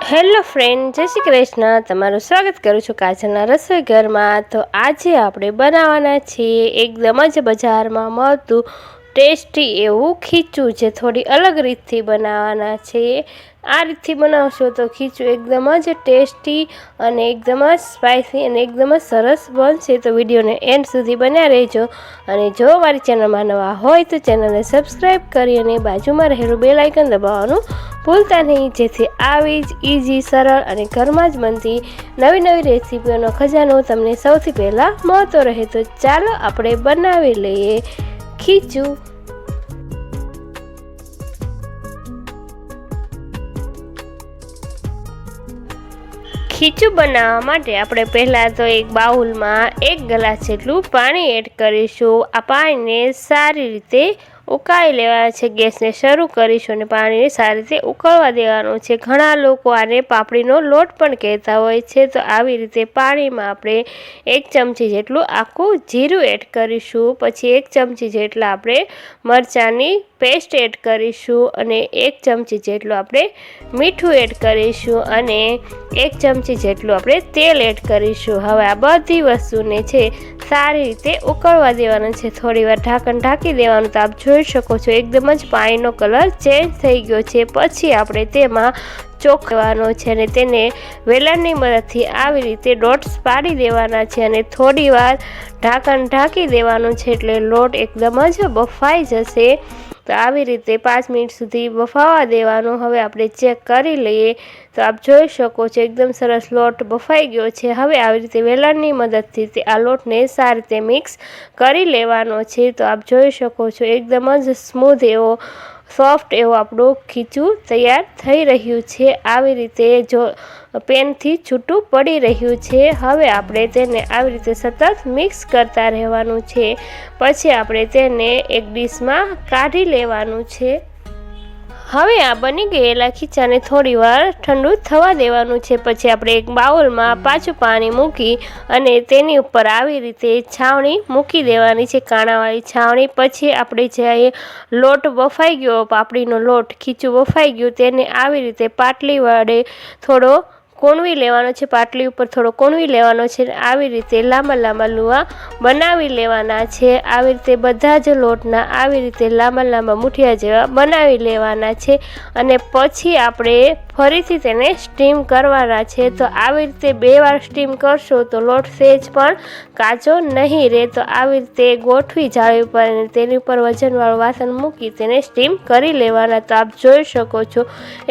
Hello friend, જય શ્રી કૃષ્ણ. તમારું સ્વાગત કરું છું કાજલના રસોઈ ઘરમાં. તો આજે આપણે બનાવવાના છીએ એકદમ જ બજારમાં મળતું ટેસ્ટી એવું ખીચું, જે થોડી અલગ રીતથી બનાવવાના છે. આ રીતથી બનાવશો તો ખીચું એકદમ જ ટેસ્ટી અને એકદમ જ સ્પાઇસી અને એકદમ જ સરસ બનશે. તો વિડીયોને એન્ડ સુધી બન્યા રહેજો. અને જો મારી ચેનલમાં નવા હોય તો ચેનલને સબસ્ક્રાઈબ કરી અને બાજુમાં રહેલું બેલ આઇકન દબાવવાનું ભૂલતા નહીં, જેથી આવી જ ઇઝી, સરળ અને ઘરમાં જ બનતી નવી નવી રેસીપીઓનો ખજાનો તમને સૌથી પહેલાં મળતો રહે. તો ચાલો આપણે બનાવી લઈએ ખીચું. ખીચું બનાવવા માટે આપણે પહેલાં તો એક બાઉલમાં 1 ગ્લાસ જેટલું પાણી એડ કરીશું. આ પાણીને સારી રીતે ઉકાળી લેવાના છે. ગેસને શરૂ કરીશું અને પાણીને સારી રીતે ઉકળવા દેવાનું છે. ઘણા લોકો આને પાપડીનો લોટ પણ કહેતા હોય છે. તો આવી રીતે પાણીમાં આપણે 1 ચમચી જેટલું આખું જીરું એડ કરીશું. પછી 1 ચમચી જેટલા આપણે મરચાંની પેસ્ટ એડ કરીશું અને 1 ચમચી જેટલું આપણે મીઠું એડ કરીશું અને 1 ચમચી જેટલું આપણે તેલ એડ કરીશું. હવે આ બધી વસ્તુને છે સારી રીતે ઉકળવા દેવાનું છે. થોડી વાર ઢાંકણ ઢાંકી દેવાનું. તો આપ જોઈ શકો છો એકદમ જ પાણીનો કલર ચેન્જ થઈ ગયો છે. પછી આપણે તેમાં ચોખવાનો છે અને તેને વેલણની મદદથી આવી રીતે ડોટ્સ પાડી દેવાના છે અને થોડી વાર ઢાંકણ ઢાંકી દેવાનું છે, એટલે લોટ એકદમ જ બફાઈ જશે. તો આવી રીતે 5 મિનિટ સુધી બફાવા દેવાનું. હવે આપણે ચેક કરી લઈએ. તો આપ જોઈ શકો છો એકદમ સરસ લોટ બફાઈ ગયો છે. હવે આવી રીતે વેલણની મદદથી આ લોટને સારી રીતે મિક્સ કરી લેવાનો છે. તો આપ જોઈ શકો છો એકદમ જ સ્મૂધ એવો, સોફ્ટ એવો આપણું ખીચું તૈયાર થઈ રહ્યું છે. આવી રીતે જો પેનથી છૂટું પડી રહ્યું છે. હવે આપણે તેને આવી રીતે સતત મિક્સ કરતા રહેવાનું છે. પછી આપણે તેને એક ડીશમાં કાઢી લેવાનું છે. હવે આ બની ગયેલા ખીચાને થોડી વાર ઠંડુ થવા દેવાનું છે. પછી આપણે એક બાઉલમાં પાછું પાણી મૂકી અને તેની ઉપર આવી રીતે છાવણી મૂકી દેવાની છે, કાણાવાળી છાવણી. પછી આપણે જે લોટ બફાઈ ગયો, પાપડીનો લોટ, ખીચું બફાઈ ગયું, તેને આવી રીતે પાટલી વડે થોડો કોણવી લેવાનો છે. પાટલી ઉપર થોડો કોણવી લેવાનો છે. આવી રીતે લાંબા લાંબા લુવા બનાવી લેવાના છે. આવી રીતે બધા જ લોટના આવી રીતે લાંબા લાંબા મુઠિયા જેવા બનાવી લેવાના છે અને પછી આપણે ફરીથી તેને સ્ટીમ કરવાના છે. તો આવી રીતે 2 વાર સ્ટીમ કરશો તો લોટ સહેજ પણ કાચો નહીં રહે. તો આવી રીતે ગોઠવી જાળી ઉપર અને તેની ઉપર વજનવાળું વાસણ મૂકી તેને સ્ટીમ કરી લેવાના. તો આપ જોઈ શકો છો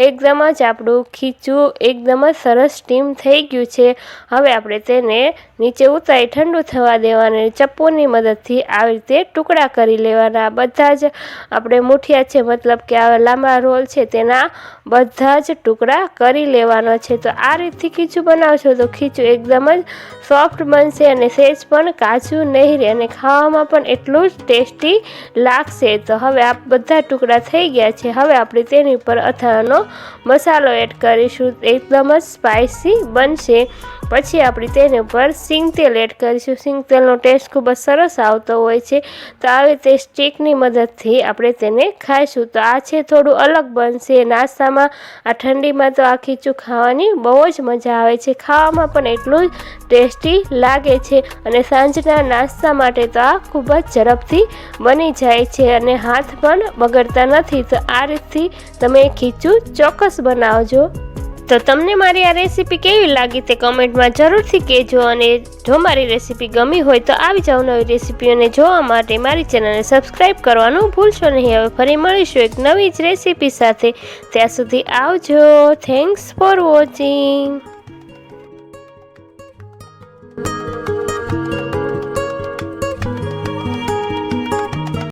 એકદમ જ આપણું ખીચું એકદમ જ સરસ સ્ટીમ થઈ ગયું છે. હવે આપણે તેને નીચે ઉતારી ઠંડુ થવા દેવાના. ચપ્પુની મદદથી આવી રીતે ટુકડા કરી લેવાના. બધા જ આપણે મુઠિયા છે, મતલબ કે આ લાંબા રોલ છે, તેના બધા જ ટુકડા કરી લેવાના છે. તો આ રીતથી ખીચું બનાવશો તો ખીચું એકદમ જ સોફ્ટ બનશે અને સહેજ પણ કાચું નહીં રહે અને ખાવામાં પણ એટલું જ ટેસ્ટી લાગશે. તો હવે આ બધા ટુકડા થઈ ગયા છે. હવે આપણે તેની ઉપર અથાણાનો મસાલો એડ કરીશું. એકદમ જ સ્પાઇસી બનશે. પછી આપણે તેની ઉપર સિંગ તેલ એડ કરીશું. સિંગ તેલનો ટેસ્ટ ખૂબ જ સરસ આવતો હોય છે. તો આવી રીતે સ્ટીકની મદદથી આપણે તેને ખાઈશું. તો આ છે થોડું અલગ બનશે નાસ્તામાં. આ ઠંડીમાં તો આ ખીચું ખાવાની બહુ જ મજા આવે છે. ખાવામાં પણ એટલું જ ટેસ્ટી લાગે છે અને સાંજના નાસ્તા માટે તો આ ખૂબ જ ઝડપથી બની જાય છે અને હાથ પણ બગડતા નથી. તો આ રીતથી તમે ખીચું ચોક્કસ બનાવજો. તો તમને મારી આ રેસીપી કેવી લાગી તે કમેન્ટમાં જરૂરથી કહેજો. અને જો મારી રેસીપી ગમી હોય તો આવી જાવ નવી રેસીપીઓને જોવા માટે મારી ચેનલને સબસ્ક્રાઈબ કરવાનું ભૂલશો નહીં. હવે ફરી મળીશું એક નવી જ રેસીપી સાથે. ત્યાં સુધી આવજો. Thanks for watching.